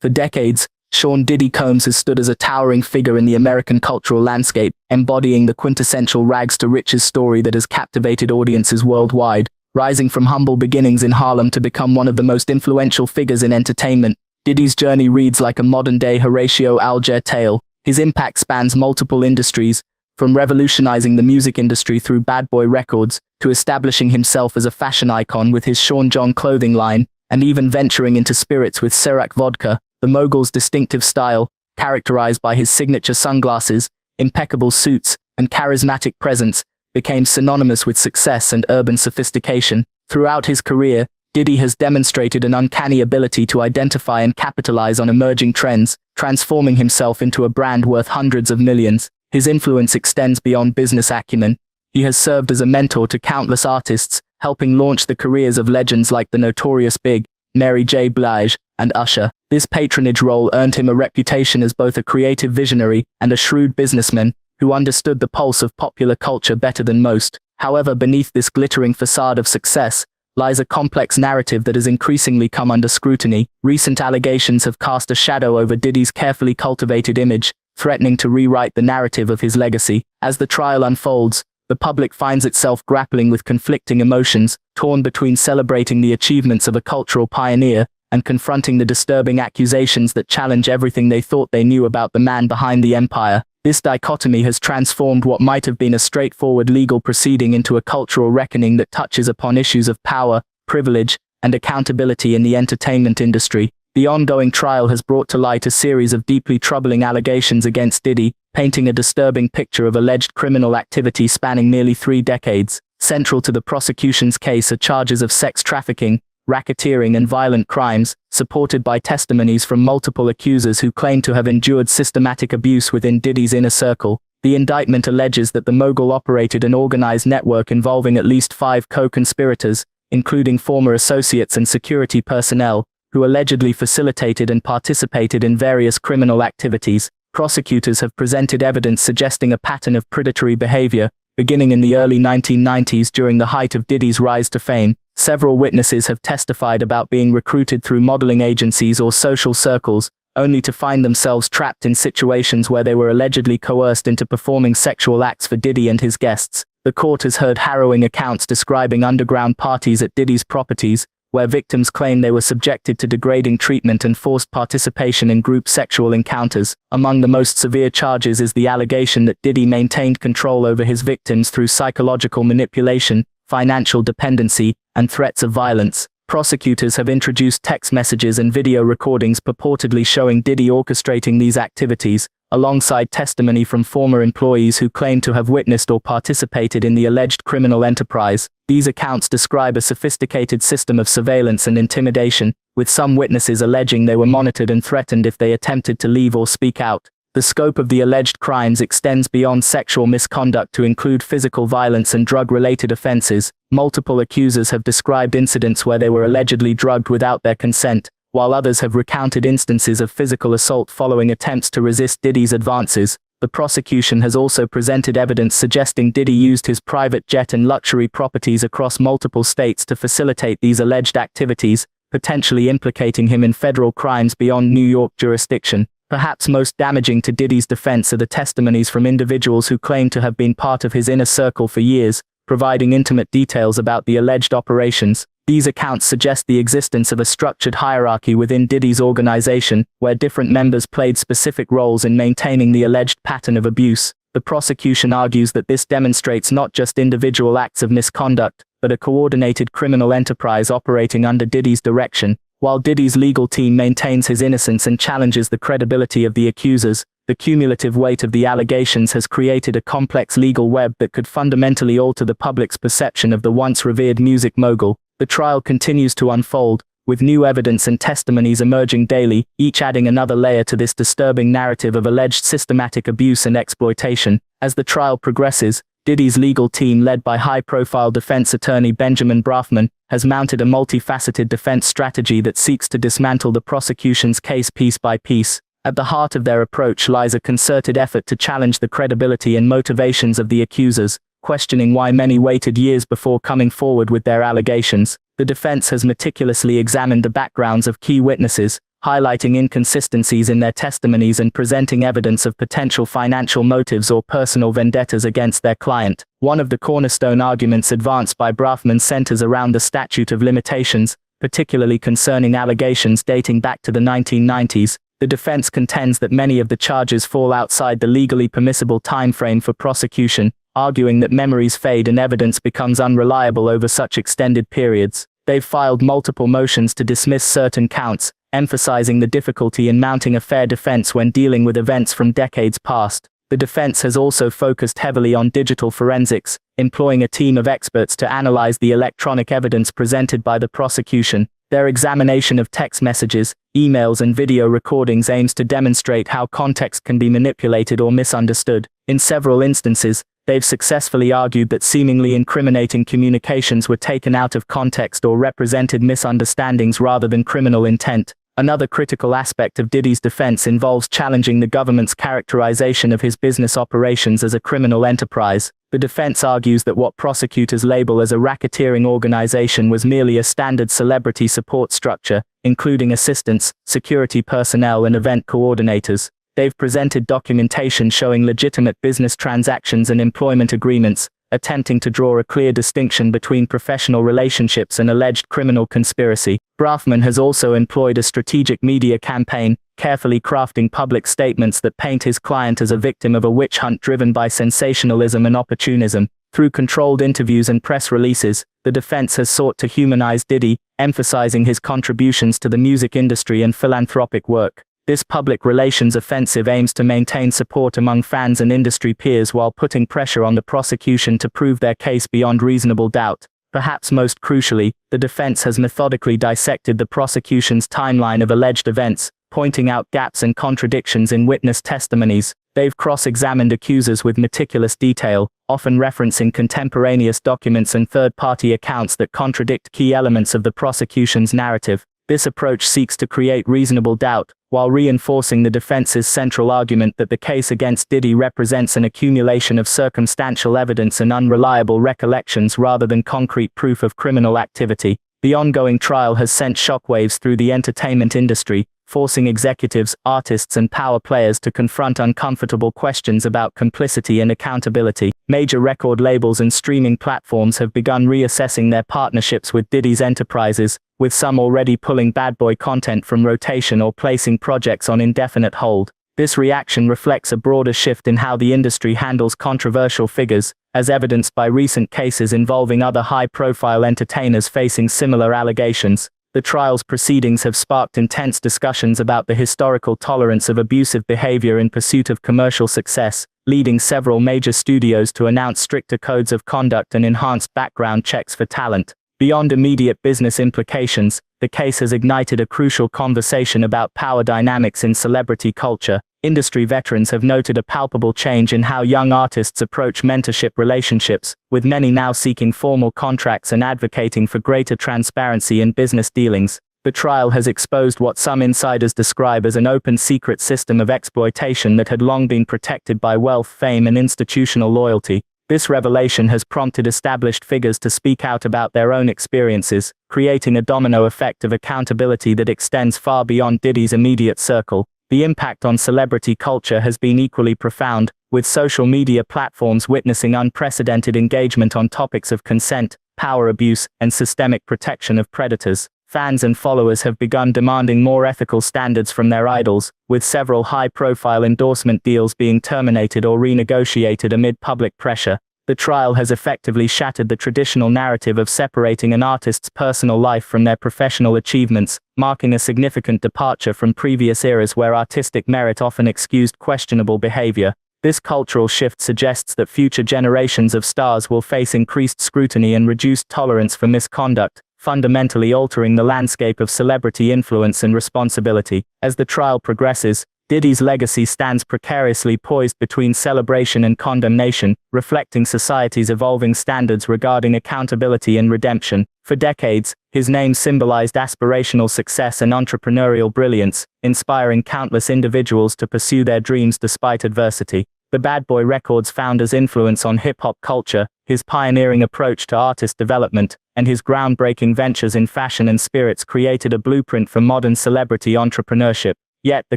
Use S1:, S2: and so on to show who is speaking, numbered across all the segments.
S1: For decades, Sean Diddy Combs has stood as a towering figure in the American cultural landscape, embodying the quintessential rags-to-riches story that has captivated audiences worldwide. Rising from humble beginnings in Harlem to become one of the most influential figures in entertainment, Diddy's journey reads like a modern-day Horatio Alger tale. His impact spans multiple industries, from revolutionizing the music industry through Bad Boy Records, to establishing himself as a fashion icon with his Sean John clothing line, and even venturing into spirits with Ciroc vodka. The mogul's distinctive style, characterized by his signature sunglasses, impeccable suits, and charismatic presence, became synonymous with success and urban sophistication. Throughout his career, Diddy has demonstrated an uncanny ability to identify and capitalize on emerging trends, transforming himself into a brand worth hundreds of millions. His influence extends beyond business acumen. He has served as a mentor to countless artists, helping launch the careers of legends like the Notorious Big, Mary J. Blige, and Usher. This patronage role earned him a reputation as both a creative visionary and a shrewd businessman who understood the pulse of popular culture better than most. However, beneath this glittering facade of success lies a complex narrative that has increasingly come under scrutiny. Recent allegations have cast a shadow over Diddy's carefully cultivated image, threatening to rewrite the narrative of his legacy. As the trial unfolds, the public finds itself grappling with conflicting emotions, torn between celebrating the achievements of a cultural pioneer and confronting the disturbing accusations that challenge everything they thought they knew about the man behind the empire. This dichotomy has transformed what might have been a straightforward legal proceeding into a cultural reckoning that touches upon issues of power, privilege, and accountability in the entertainment industry. The ongoing trial has brought to light a series of deeply troubling allegations against Diddy, painting a disturbing picture of alleged criminal activity spanning nearly 3 decades. Central to the prosecution's case are charges of sex trafficking, racketeering, and violent crimes, supported by testimonies from multiple accusers who claim to have endured systematic abuse within Diddy's inner circle. The indictment alleges that the mogul operated an organized network involving at least 5 co-conspirators, including former associates and security personnel, who allegedly facilitated and participated in various criminal activities. Prosecutors have presented evidence suggesting a pattern of predatory behavior, beginning in the early 1990s during the height of Diddy's rise to fame. Several witnesses have testified about being recruited through modeling agencies or social circles, only to find themselves trapped in situations where they were allegedly coerced into performing sexual acts for Diddy and his guests. The court has heard harrowing accounts describing underground parties at Diddy's properties, where victims claim they were subjected to degrading treatment and forced participation in group sexual encounters. Among the most severe charges is the allegation that Diddy maintained control over his victims through psychological manipulation, financial dependency, and threats of violence. Prosecutors have introduced text messages and video recordings purportedly showing Diddy orchestrating these activities, alongside testimony from former employees who claim to have witnessed or participated in the alleged criminal enterprise. These accounts describe a sophisticated system of surveillance and intimidation, with some witnesses alleging they were monitored and threatened if they attempted to leave or speak out. The scope of the alleged crimes extends beyond sexual misconduct to include physical violence and drug-related offenses. Multiple accusers have described incidents where they were allegedly drugged without their consent, while others have recounted instances of physical assault following attempts to resist Diddy's advances. The prosecution has also presented evidence suggesting Diddy used his private jet and luxury properties across multiple states to facilitate these alleged activities, potentially implicating him in federal crimes beyond New York jurisdiction. Perhaps most damaging to Diddy's defense are the testimonies from individuals who claim to have been part of his inner circle for years, providing intimate details about the alleged operations. These accounts suggest the existence of a structured hierarchy within Diddy's organization, where different members played specific roles in maintaining the alleged pattern of abuse. The prosecution argues that this demonstrates not just individual acts of misconduct, but a coordinated criminal enterprise operating under Diddy's direction. While Diddy's legal team maintains his innocence and challenges the credibility of the accusers, the cumulative weight of the allegations has created a complex legal web that could fundamentally alter the public's perception of the once revered music mogul. The trial continues to unfold, with new evidence and testimonies emerging daily, each adding another layer to this disturbing narrative of alleged systematic abuse and exploitation. As the trial progresses, Diddy's legal team, led by high-profile defense attorney Benjamin Brafman, has mounted a multifaceted defense strategy that seeks to dismantle the prosecution's case piece by piece. At the heart of their approach lies a concerted effort to challenge the credibility and motivations of the accusers, questioning why many waited years before coming forward with their allegations. The defense has meticulously examined the backgrounds of key witnesses, highlighting inconsistencies in their testimonies and presenting evidence of potential financial motives or personal vendettas against their client. One of the cornerstone arguments advanced by Brafman centers around the statute of limitations, particularly concerning allegations dating back to the 1990s. The defense contends that many of the charges fall outside the legally permissible time frame for prosecution, arguing that memories fade and evidence becomes unreliable over such extended periods. They've filed multiple motions to dismiss certain counts, emphasizing the difficulty in mounting a fair defense when dealing with events from decades past. The defense has also focused heavily on digital forensics, employing a team of experts to analyze the electronic evidence presented by the prosecution. Their examination of text messages, emails, and video recordings aims to demonstrate how context can be manipulated or misunderstood. In several instances, they've successfully argued that seemingly incriminating communications were taken out of context or represented misunderstandings rather than criminal intent. Another critical aspect of Diddy's defense involves challenging the government's characterization of his business operations as a criminal enterprise. The defense argues that what prosecutors label as a racketeering organization was merely a standard celebrity support structure, including assistants, security personnel, and event coordinators. They've presented documentation showing legitimate business transactions and employment agreements, attempting to draw a clear distinction between professional relationships and alleged criminal conspiracy. Brafman has also employed a strategic media campaign, carefully crafting public statements that paint his client as a victim of a witch hunt driven by sensationalism and opportunism. Through controlled interviews and press releases, the defense has sought to humanize Diddy, emphasizing his contributions to the music industry and philanthropic work. This public relations offensive aims to maintain support among fans and industry peers while putting pressure on the prosecution to prove their case beyond reasonable doubt. Perhaps most crucially, the defense has methodically dissected the prosecution's timeline of alleged events, pointing out gaps and contradictions in witness testimonies. They've cross-examined accusers with meticulous detail, often referencing contemporaneous documents and third-party accounts that contradict key elements of the prosecution's narrative. This approach seeks to create reasonable doubt, while reinforcing the defense's central argument that the case against Diddy represents an accumulation of circumstantial evidence and unreliable recollections rather than concrete proof of criminal activity. The ongoing trial has sent shockwaves through the entertainment industry, forcing executives, artists, and power players to confront uncomfortable questions about complicity and accountability. Major record labels and streaming platforms have begun reassessing their partnerships with Diddy's enterprises, with some already pulling bad boy content from rotation or placing projects on indefinite hold. This reaction reflects a broader shift in how the industry handles controversial figures, as evidenced by recent cases involving other high-profile entertainers facing similar allegations. The trial's proceedings have sparked intense discussions about the historical tolerance of abusive behavior in pursuit of commercial success, leading several major studios to announce stricter codes of conduct and enhanced background checks for talent. Beyond immediate business implications, the case has ignited a crucial conversation about power dynamics in celebrity culture. Industry veterans have noted a palpable change in how young artists approach mentorship relationships, with many now seeking formal contracts and advocating for greater transparency in business dealings. The trial has exposed what some insiders describe as an open secret system of exploitation that had long been protected by wealth, fame, and institutional loyalty. This revelation has prompted established figures to speak out about their own experiences, creating a domino effect of accountability that extends far beyond Diddy's immediate circle. The impact on celebrity culture has been equally profound, with social media platforms witnessing unprecedented engagement on topics of consent, power abuse, and systemic protection of predators. Fans and followers have begun demanding more ethical standards from their idols, with several high-profile endorsement deals being terminated or renegotiated amid public pressure. The trial has effectively shattered the traditional narrative of separating an artist's personal life from their professional achievements, marking a significant departure from previous eras where artistic merit often excused questionable behavior. This cultural shift suggests that future generations of stars will face increased scrutiny and reduced tolerance for misconduct, fundamentally altering the landscape of celebrity influence and responsibility. As the trial progresses, Diddy's legacy stands precariously poised between celebration and condemnation, reflecting society's evolving standards regarding accountability and redemption. For decades, his name symbolized aspirational success and entrepreneurial brilliance, inspiring countless individuals to pursue their dreams despite adversity. The Bad Boy Records founder's influence on hip-hop culture, his pioneering approach to artist development, and his groundbreaking ventures in fashion and spirits created a blueprint for modern celebrity entrepreneurship. Yet the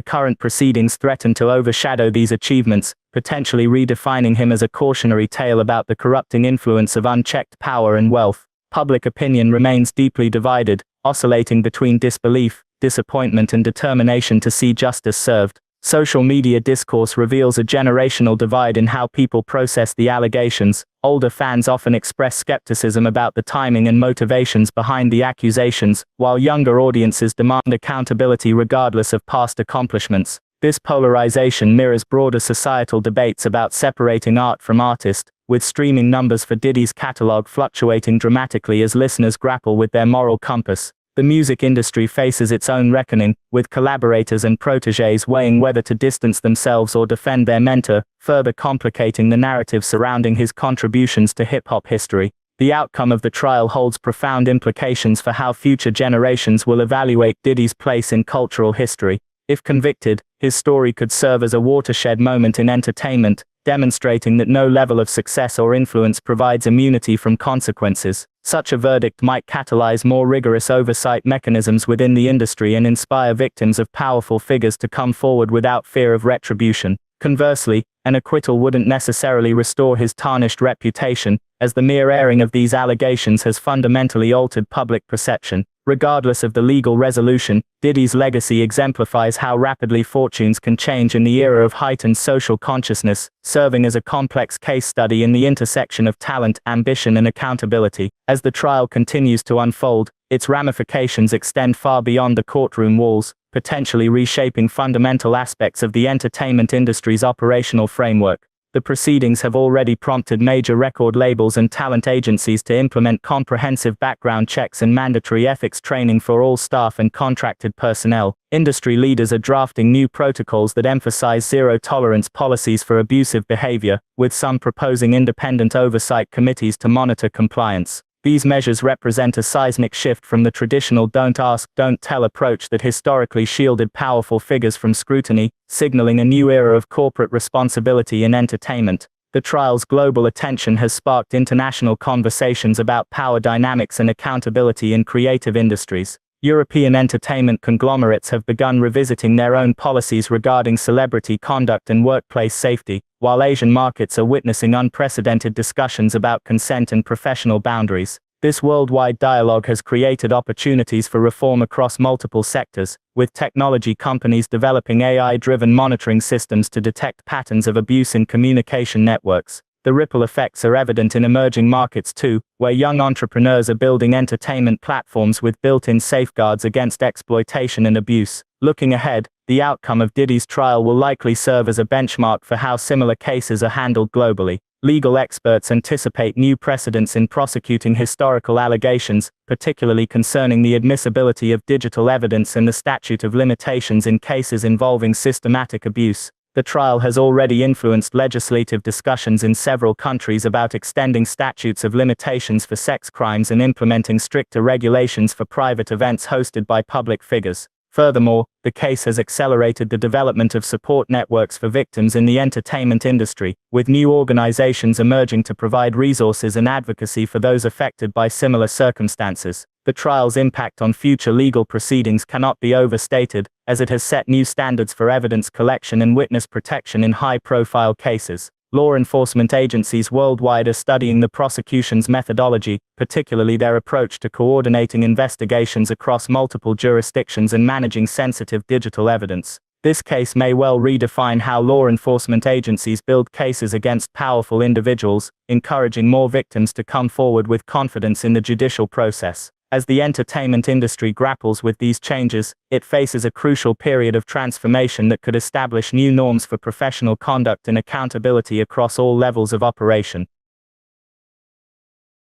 S1: current proceedings threaten to overshadow these achievements, potentially redefining him as a cautionary tale about the corrupting influence of unchecked power and wealth. Public opinion remains deeply divided, oscillating between disbelief, disappointment and determination to see justice served. Social media discourse reveals a generational divide in how people process the allegations. Older fans often express skepticism about the timing and motivations behind the accusations, while younger audiences demand accountability regardless of past accomplishments. This polarization mirrors broader societal debates about separating art from artist, with streaming numbers for Diddy's catalog fluctuating dramatically as listeners grapple with their moral compass. The music industry faces its own reckoning, with collaborators and protégés weighing whether to distance themselves or defend their mentor, further complicating the narrative surrounding his contributions to hip-hop history. The outcome of the trial holds profound implications for how future generations will evaluate Diddy's place in cultural history. If convicted, his story could serve as a watershed moment in entertainment, demonstrating that no level of success or influence provides immunity from consequences. Such a verdict might catalyze more rigorous oversight mechanisms within the industry and inspire victims of powerful figures to come forward without fear of retribution. Conversely, an acquittal wouldn't necessarily restore his tarnished reputation, as the mere airing of these allegations has fundamentally altered public perception. Regardless of the legal resolution, Diddy's legacy exemplifies how rapidly fortunes can change in the era of heightened social consciousness, serving as a complex case study in the intersection of talent, ambition and accountability. As the trial continues to unfold, its ramifications extend far beyond the courtroom walls, potentially reshaping fundamental aspects of the entertainment industry's operational framework. The proceedings have already prompted major record labels and talent agencies to implement comprehensive background checks and mandatory ethics training for all staff and contracted personnel. Industry leaders are drafting new protocols that emphasize zero-tolerance policies for abusive behavior, with some proposing independent oversight committees to monitor compliance. These measures represent a seismic shift from the traditional don't ask, don't tell approach that historically shielded powerful figures from scrutiny, signaling a new era of corporate responsibility in entertainment. The trial's global attention has sparked international conversations about power dynamics and accountability in creative industries. European entertainment conglomerates have begun revisiting their own policies regarding celebrity conduct and workplace safety, while Asian markets are witnessing unprecedented discussions about consent and professional boundaries. This worldwide dialogue has created opportunities for reform across multiple sectors, with technology companies developing AI-driven monitoring systems to detect patterns of abuse in communication networks. The ripple effects are evident in emerging markets too, where young entrepreneurs are building entertainment platforms with built-in safeguards against exploitation and abuse. Looking ahead, the outcome of Diddy's trial will likely serve as a benchmark for how similar cases are handled globally. Legal experts anticipate new precedents in prosecuting historical allegations, particularly concerning the admissibility of digital evidence and the statute of limitations in cases involving systematic abuse. The trial has already influenced legislative discussions in several countries about extending statutes of limitations for sex crimes and implementing stricter regulations for private events hosted by public figures. Furthermore, the case has accelerated the development of support networks for victims in the entertainment industry, with new organizations emerging to provide resources and advocacy for those affected by similar circumstances. The trial's impact on future legal proceedings cannot be overstated, as it has set new standards for evidence collection and witness protection in high-profile cases. Law enforcement agencies worldwide are studying the prosecution's methodology, particularly their approach to coordinating investigations across multiple jurisdictions and managing sensitive digital evidence. This case may well redefine how law enforcement agencies build cases against powerful individuals, encouraging more victims to come forward with confidence in the judicial process. As the entertainment industry grapples with these changes, it faces a crucial period of transformation that could establish new norms for professional conduct and accountability across all levels of operation.